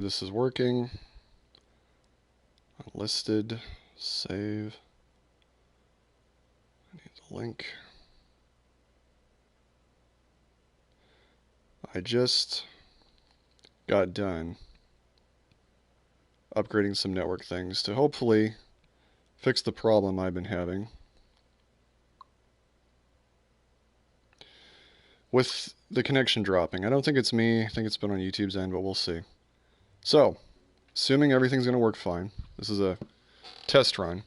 This is working. Listed. Save. I need the link. I just got done upgrading some network things to hopefully fix the problem I've been having with the connection dropping. I don't think it's me. I think it's been on YouTube's end, but we'll see. So, assuming everything's going to work fine, this is a test run.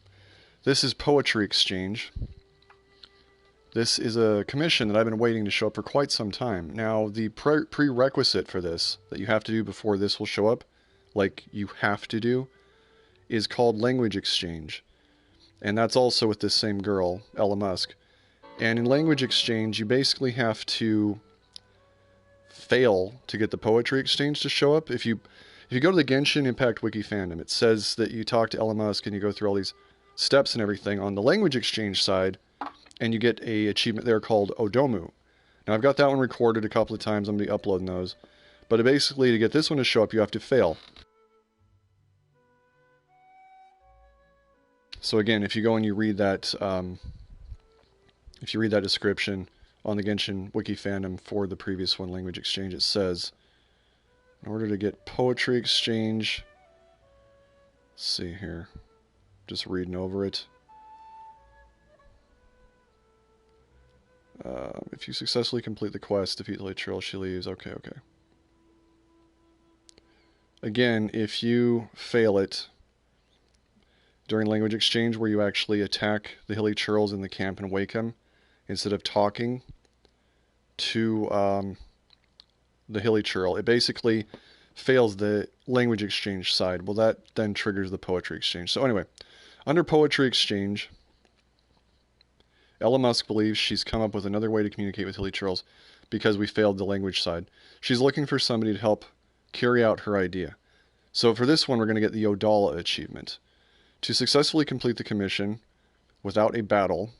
This is Poetry Exchange. This is a commission that I've been waiting to show up for quite some time. Now, the prerequisite for this, that you have to do before this will show up, like you have to do, is called Language Exchange. And that's also with this same girl, Ella Musk. And in Language Exchange, you basically have to fail to get the Poetry Exchange to show up. If you go to the Genshin Impact Wiki fandom, it says that you talk to Ella Musk and you go through all these steps and everything on the Language Exchange side, and you get a achievement there called Odomu. Now, I've got that one recorded a couple of times. I'm going to be uploading those. But basically, to get this one to show up, you have to fail. So again, if you go and you read that, if you read that description on the Genshin Wiki fandom for the previous one, Language Exchange, it says, in order to get Poetry Exchange, let's see here, just reading over it. If you successfully complete the quest, defeat the Hilichurlian, she leaves. Okay. Again, if you fail it during Language Exchange, where you actually attack the Hilichurlians in the camp and wake them, instead of talking to the Hilichurlian, it basically fails the Language Exchange side. Well, that then triggers the Poetry Exchange. So anyway, under Poetry Exchange, Ella Musk believes she's come up with another way to communicate with Hilichurlians because we failed the language side. She's looking for somebody to help carry out her idea. So for this one, we're going to get the Dala achievement. To successfully complete the commission without a battle,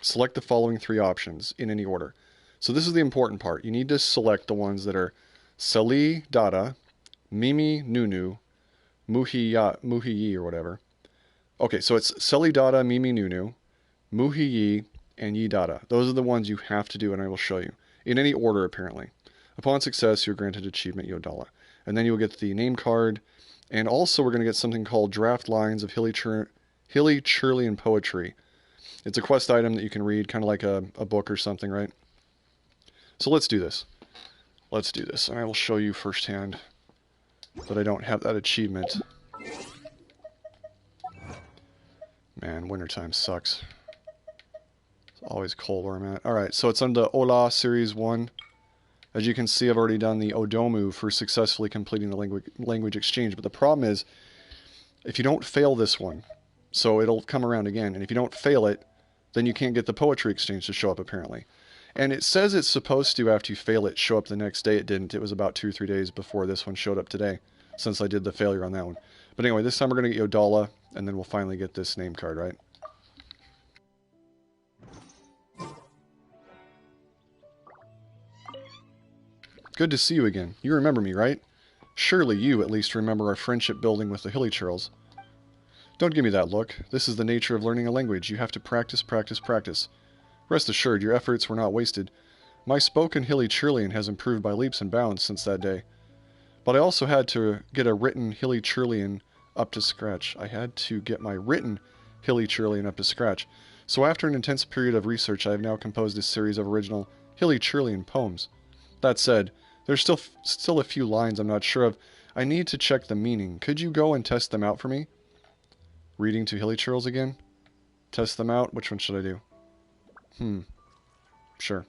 select the following 3 options in any order. So this is the important part. You need to select the ones that are Sali Dada, Mimi Nunu, Muhiyi or whatever. Okay, so it's Sali Dada, Mimi Nunu, Muhiyi, and Yi Dada. Those are the ones you have to do, and I will show you. In any order, apparently. Upon success, you're granted achievement Yodala. And then you'll get the name card, and also we're going to get something called Draft Lines of Hilichurlian Poetry. It's a quest item that you can read, kind of like a book or something, right? So let's do this. Let's do this, and I will show you firsthand that I don't have that achievement. Man, wintertime sucks. It's always cold where I'm at. Alright, so it's on the Ola Series 1. As you can see, I've already done the Odomu for successfully completing the language exchange. But the problem is, if you don't fail this one, so it'll come around again, and if you don't fail it, then you can't get the Poetry Exchange to show up, apparently. And it says it's supposed to, after you fail it, show up the next day. It didn't. It was about 2 or 3 days before this one showed up today, since I did the failure on that one. But anyway, this time we're going to get Yodala, and then we'll finally get this name card, right? Good to see you again. You remember me, right? Surely you, at least, remember our friendship building with the Hilichurlians. Don't give me that look. This is the nature of learning a language. You have to practice, practice, practice. Rest assured, your efforts were not wasted. My spoken Hilichurlian has improved by leaps and bounds since that day. But I also had to get a written Hilichurlian up to scratch. I had to get my written Hilichurlian up to scratch. So after an intense period of research, I have now composed a series of original Hilichurlian poems. That said, there's still a few lines I'm not sure of. I need to check the meaning. Could you go and test them out for me? Reading to Hilichurlians again? Test them out? Which one should I do? Sure.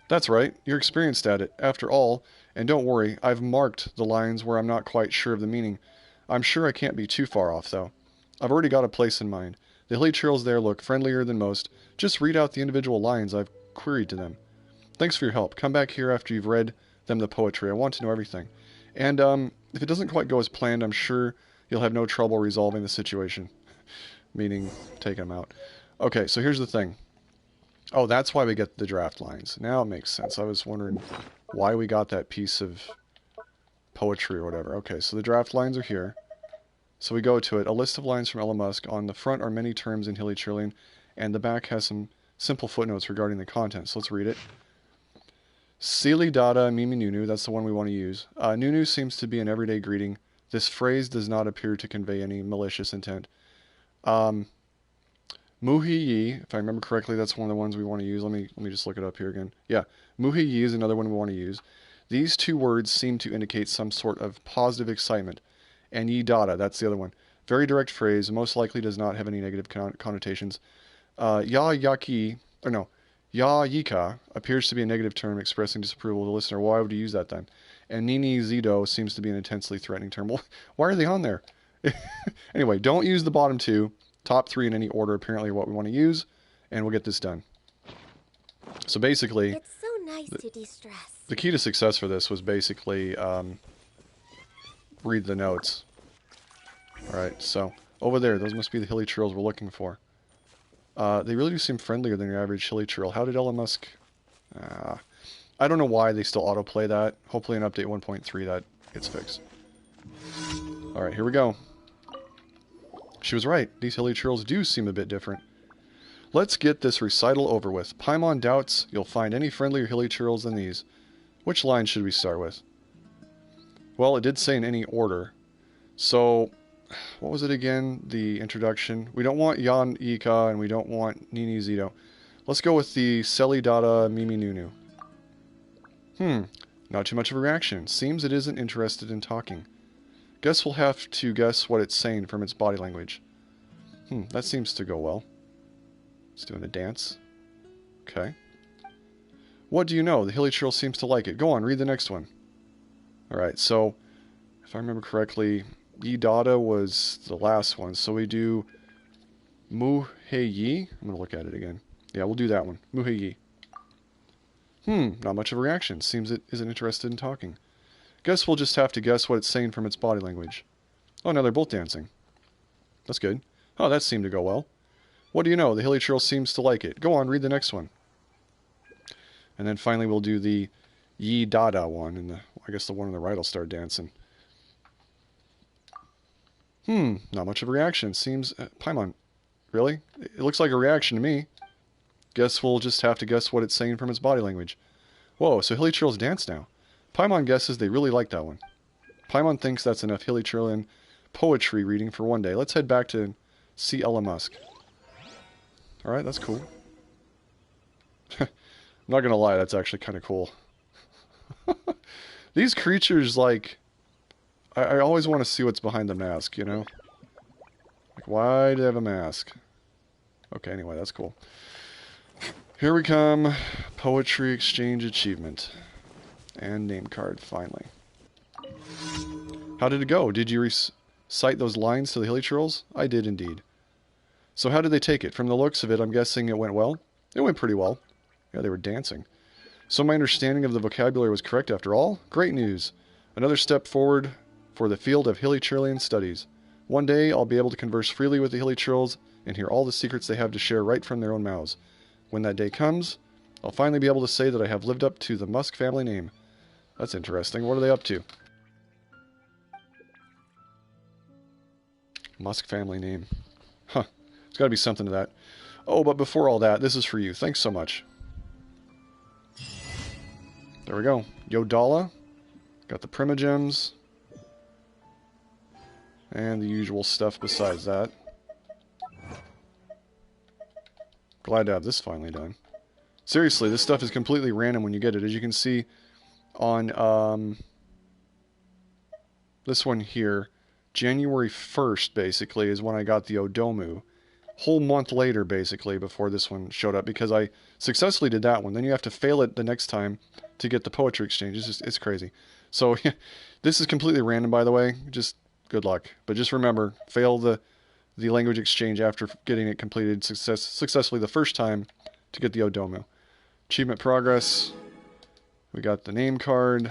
That's right. You're experienced at it. After all, and don't worry, I've marked the lines where I'm not quite sure of the meaning. I'm sure I can't be too far off, though. I've already got a place in mind. The Hilichurlians there look friendlier than most. Just read out the individual lines I've queried to them. Thanks for your help. Come back here after you've read them the poetry. I want to know everything. And if it doesn't quite go as planned, I'm sure you'll have no trouble resolving the situation. Meaning, taking them out. Okay, so here's the thing. Oh, that's why we get the draft lines. Now it makes sense. I was wondering why we got that piece of poetry or whatever. Okay, so the draft lines are here. So we go to it. A list of lines from Elon Musk. On the front are many terms in Hilichurlian, and the back has some simple footnotes regarding the content. So let's read it. Sili Dada Mimi Nunu, that's the one we want to use. Nunu seems to be an everyday greeting. This phrase does not appear to convey any malicious intent. Muhi Yi, if I remember correctly, that's one of the ones we want to use. Let me just look it up here again. Yeah, Muhi Yi is another one we want to use. These two words seem to indicate some sort of positive excitement. And Yi Dada, that's the other one. Very direct phrase, most likely does not have any negative connotations. Ya Yaki, or no, Ya Yika appears to be a negative term expressing disapproval of the listener. Why would you use that then? And Nini Zido seems to be an intensely threatening term. Well, why are they on there? Anyway, don't use the bottom two. Top three in any order apparently what we want to use, and we'll get this done. So basically, it's so nice to de-stress. The key to success for this was basically read the notes. Alright, so over there, those must be the Hilichurls we're looking for. They really do seem friendlier than your average Hilichurl. How did Elon Musk... I don't know why they still autoplay that. Hopefully in update 1.3 that gets fixed. Alright, here we go. She was right. These Hilichurls do seem a bit different. Let's get this recital over with. Paimon doubts you'll find any friendlier Hilichurls than these. Which line should we start with? Well, it did say in any order. So, what was it again? The introduction. We don't want Yan Ika and we don't want Nini Zito. Let's go with the Seli Dada Mimi Nunu. Not too much of a reaction. Seems it isn't interested in talking. Guess we'll have to guess what it's saying from its body language. That seems to go well. It's doing a dance. Okay. What do you know? The Hilichurl seems to like it. Go on, read the next one. Alright, so, if I remember correctly, Yi Dada was the last one. So we do Mu He Yi. I'm going to look at it again. Yeah, we'll do that one. Mu He Yi. Not much of a reaction. Seems it isn't interested in talking. Guess we'll just have to guess what it's saying from its body language. Oh, now they're both dancing. That's good. Oh, that seemed to go well. What do you know? The Hilichurl seems to like it. Go on, read the next one. And then finally we'll do the Yi Dada one, and I guess the one on the right will start dancing. Not much of a reaction. Seems... Paimon, really? It looks like a reaction to me. Guess we'll just have to guess what it's saying from its body language. Whoa, so Hilichurls dance now. Paimon guesses they really like that one. Paimon thinks that's enough Hilichurlian poetry reading for one day. Let's head back to see Elon Musk. Alright, that's cool. I'm not gonna lie, that's actually kind of cool. These creatures, like... I always want to see what's behind the mask, you know? Like, why do they have a mask? Okay, anyway, that's cool. Here we come. Poetry Exchange Achievement. And name card, finally. How did it go? Did you recite those lines to the Hilichurls? I did indeed. So how did they take it? From the looks of it, I'm guessing it went well? It went pretty well. Yeah, they were dancing. So my understanding of the vocabulary was correct after all? Great news. Another step forward for the field of Hilichurlian studies. One day, I'll be able to converse freely with the Hilichurls and hear all the secrets they have to share right from their own mouths. When that day comes, I'll finally be able to say that I have lived up to the Musk family name. That's interesting. What are they up to? Musk family name. Huh. There's got to be something to that. Oh, but before all that, this is for you. Thanks so much. There we go. Yo Dala. Got the Primogems. And the usual stuff besides that. Glad to have this finally done. Seriously, this stuff is completely random when you get it. As you can see on this one here, January 1st, basically, is when I got the Odomu. Whole month later, basically, before this one showed up, because I successfully did that one. Then you have to fail it the next time to get the Poetry Exchange. It's crazy. So, this is completely random, by the way. Just good luck. But just remember, fail the language exchange after getting it completed successfully the first time to get the Odomu. Achievement progress. We got the name card.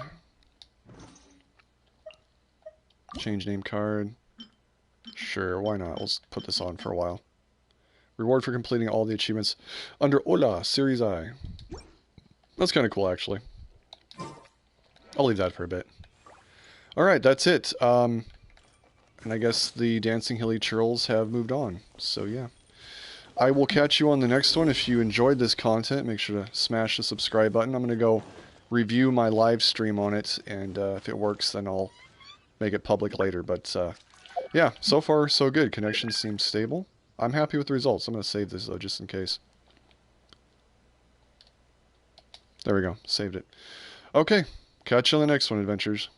Change name card. Sure, why not? Let's put this on for a while. Reward for completing all the achievements under Ola, Series I. That's kind of cool, actually. I'll leave that for a bit. Alright, that's it. And I guess the Dancing Hilichurls have moved on. So yeah. I will catch you on the next one. If you enjoyed this content, make sure to smash the subscribe button. I'm going to go review my live stream on it, and if it works, then I'll make it public later. But yeah, so far so good. Connection seems stable. I'm happy with the results. I'm going to save this though, just in case. There we go. Saved it. Okay. Catch you on the next one, adventures.